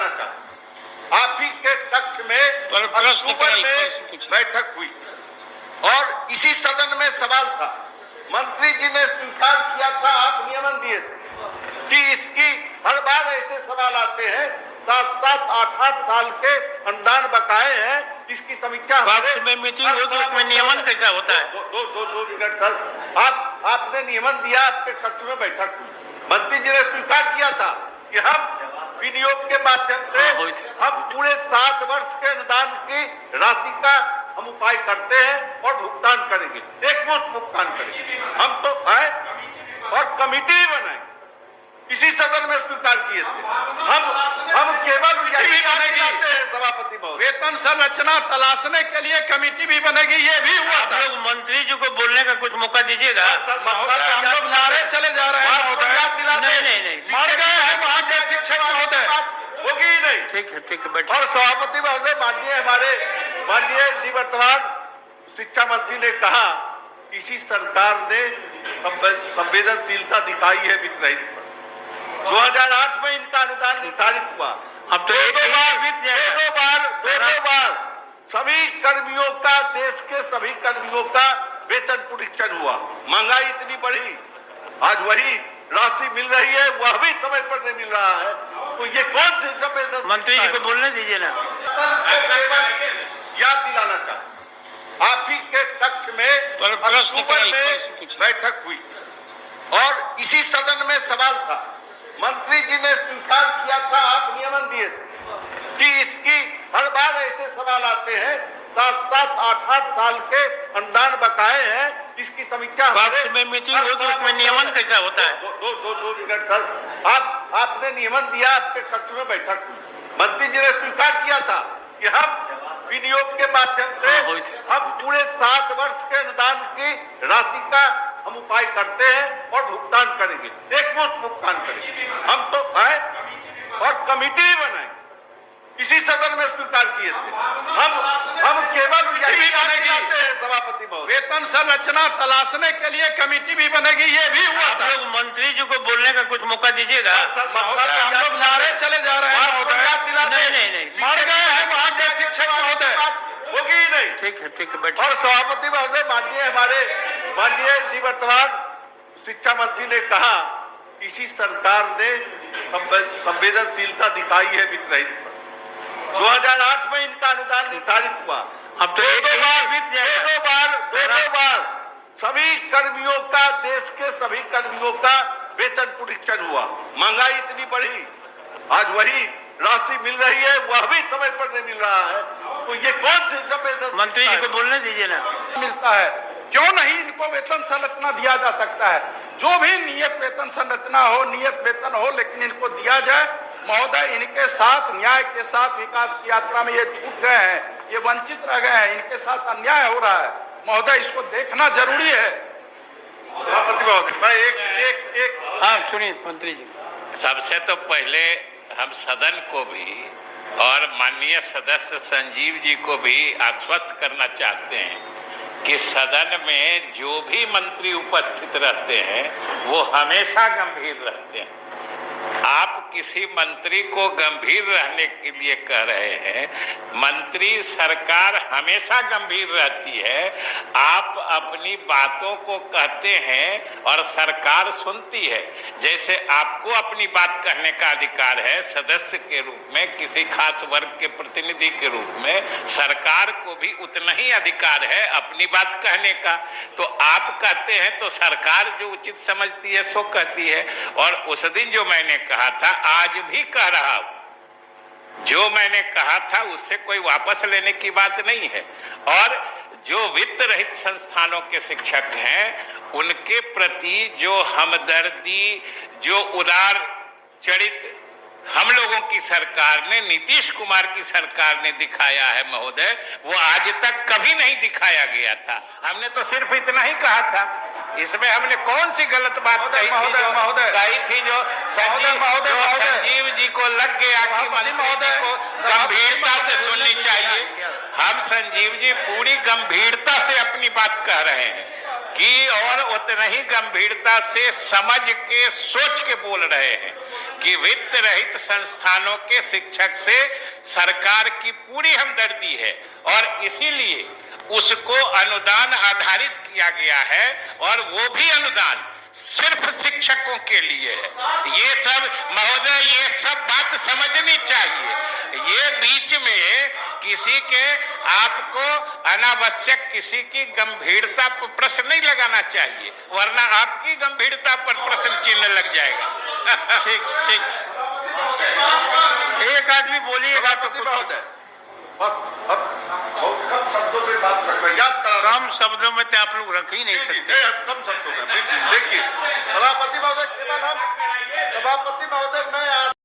दिलाना का आप ही के कक्ष में अक्टूबर में बैठक हुई और इसी सदन में सवाल था। मंत्री जी ने स्वीकार किया था, आप नियमन दिए थे कि इसकी हर बार ऐसे सवाल आते हैं, 7-7, 8-8 साल के अनुदान बकाए हैं, इसकी समीक्षा में मीटिंग हो तो उसमें नियमन कैसा होता है? दो मिनट सर, आपने नियमन दिया, आपके कक्ष में बैठक हुई, मंत्री जी ने स्वीकार किया था कि हम विनियोग के माध्यम से हम पूरे 7 वर्ष के अनुदान की राशि का हम उपाय करते हैं और भुगतान करेंगे, एक मुश्त भुगतान करेंगे। हम तो है और कमिटी भी बनाए, इसी सदन में स्वीकार किए थे। हम केवल यही चाहते हैं सभापति महोदय, वेतन संरचना तलाशने के लिए कमेटी भी बनेगी, ये भी हुआ था। लोग मंत्री जी को बोलने का कुछ मौका दीजिएगा। हम लोग नारे चले जा रहे हैं महोदय, नहीं मर गए हैं वहाँ के शिक्षक महोदय, होगी ही नहीं। ठीक है बैठिए। और सभापति महोदय, माननीय निवर्तमान शिक्षा मंत्री ने कहा इसी सरकार ने संवेदनशीलता दिखाई है वित्त रहित पर। 2008 में इनका अनुदान निर्धारित हुआ, अब तो दो बार सभी कर्मियों का, देश के सभी कर्मियों का वेतन पुनरीक्षण हुआ, महंगाई इतनी बढ़ी, आज वही राशि मिल रही है, वह भी समय पर नहीं मिल रहा है, तो ये कौन सी संवेदनशीलता? मंत्री जी को बोलने दीजिए ना। याद दिलाना का आप ही के कक्ष में अक्टूबर में बैठक हुई और इसी सदन में सवाल था। मंत्री जी ने स्वीकार किया था, आप नियमन दिए थे कि इसकी हर बार ऐसे सवाल आते हैं, 7-7, 8-8 साल के अनुदान बकाए हैं, इसकी समीक्षा में मीटिंग हो तो उसमें नियमन कैसा होता है? दो मिनट सर, आपने नियमन दिया, आपके कक्ष में बैठक हुई, मंत्री जी ने स्वीकार किया था कि हम विनियोग के माध्यम से हम पूरे 7 वर्ष के अनुदान की राशि का हम उपाय करते हैं और भुगतान करेंगे, एक मुश्त भुगतान करेंगे। हम तो है और कमिटी भी बनाए, इसी सदन में स्वीकार किए थे। हम केवल यही चाहते हैं सभापति महोदय, वेतन संरचना तलाशने के लिए कमेटी भी बनेगी, ये भी हुआ था। लोग मंत्री जी को बोलने का कुछ मौका दीजिएगा। हम लोग नारे चले जा रहे हैं महोदय, नहीं मर गए हैं वहाँ के शिक्षक महोदय, होगी ही नहीं। ठीक है बैठिए। और सभापति महोदय, माननीय निवर्तमान शिक्षा मंत्री ने कहा इसी सरकार ने संवेदनशीलता दिखाई है वित्त रहित पर। 2008 में इनका अनुदान निर्धारित हुआ, अब तो दो बार सभी कर्मियों का, देश के सभी कर्मियों का वेतन पुनरीक्षण हुआ, महंगाई इतनी बढ़ी, आज वही राशि मिल रही है, वह भी समय पर नहीं मिल रहा है, तो ये कौन सी संवेदनशीलता? मंत्री जी को बोलने दीजिए ना। मिलता है, क्यों नहीं इनको वेतन संरचना दिया जा सकता है? जो भी नियत वेतन संरचना हो, नियत वेतन हो, लेकिन इनको दिया जाए महोदय। इनके साथ न्याय के साथ विकास की यात्रा में ये छूट गए हैं, ये वंचित रह गए हैं, इनके साथ अन्याय हो रहा है महोदय, इसको देखना जरूरी है। सभापति महोदय, मैं एक हाँ सुनिए मंत्री जी। सबसे तो पहले हम सदन को भी और माननीय सदस्य संजीव जी को भी आश्वस्त करना चाहते हैं कि सदन में जो भी मंत्री उपस्थित रहते हैं वो हमेशा गंभीर रहते हैं। आप किसी मंत्री को गंभीर रहने के लिए कह रहे हैं, मंत्री सरकार हमेशा गंभीर रहती है। आप अपनी बातों को कहते हैं और सरकार सुनती है। जैसे आपको अपनी बात कहने का अधिकार है सदस्य के रूप में, किसी खास वर्ग के प्रतिनिधि के रूप में, सरकार को भी उतना ही अधिकार है अपनी बात कहने का। तो आप कहते हैं तो सरकार जो उचित समझती है सो कहती है। और उस दिन जो मैंने कहा था, आज भी कह रहा हूं, जो मैंने कहा था उससे कोई वापस लेने की बात नहीं है। और जो वित्त रहित संस्थानों के शिक्षक हैं उनके प्रति जो हमदर्दी, जो उदार चरित्र हम लोगों की सरकार ने, नीतीश कुमार की सरकार ने दिखाया है महोदय, वो आज तक कभी नहीं दिखाया गया था। हमने तो सिर्फ इतना ही कहा था, इसमें हमने कौन सी गलत बात कही थी जो संजीव जी को लग गया कि मंत्री को गंभीरता से सुननी चाहिए। हम संजीव जी पूरी गंभीरता से अपनी बात कह रहे हैं कि और उतना ही गंभीरता से समझ के सोच के बोल रहे हैं कि वित्त रहित संस्थानों के शिक्षक से सरकार की पूरी हमदर्दी है और इसीलिए उसको अनुदान आधारित किया गया है और वो भी अनुदान सिर्फ शिक्षकों के लिए है। ये सब महोदय, ये सब बात समझनी चाहिए। ये बीच में किसी के आपको अनावश्यक किसी की गंभीरता पर प्रश्न नहीं लगाना चाहिए, वरना आपकी गंभीरता पर प्रश्न चिन्ह लग जाएगा। ठीक ठीक, एक आदमी बोलिएगा तो सभापति महोदय, बस अब बहुत कम शब्दों से बात कर रहे हैं, याद करा रहा हूं। कम शब्दों में तो आप लोग रख ही नहीं सकते। नहीं, कम शब्दों में देखिए सभापति महोदय, केवल हम सभापति महोदय मैं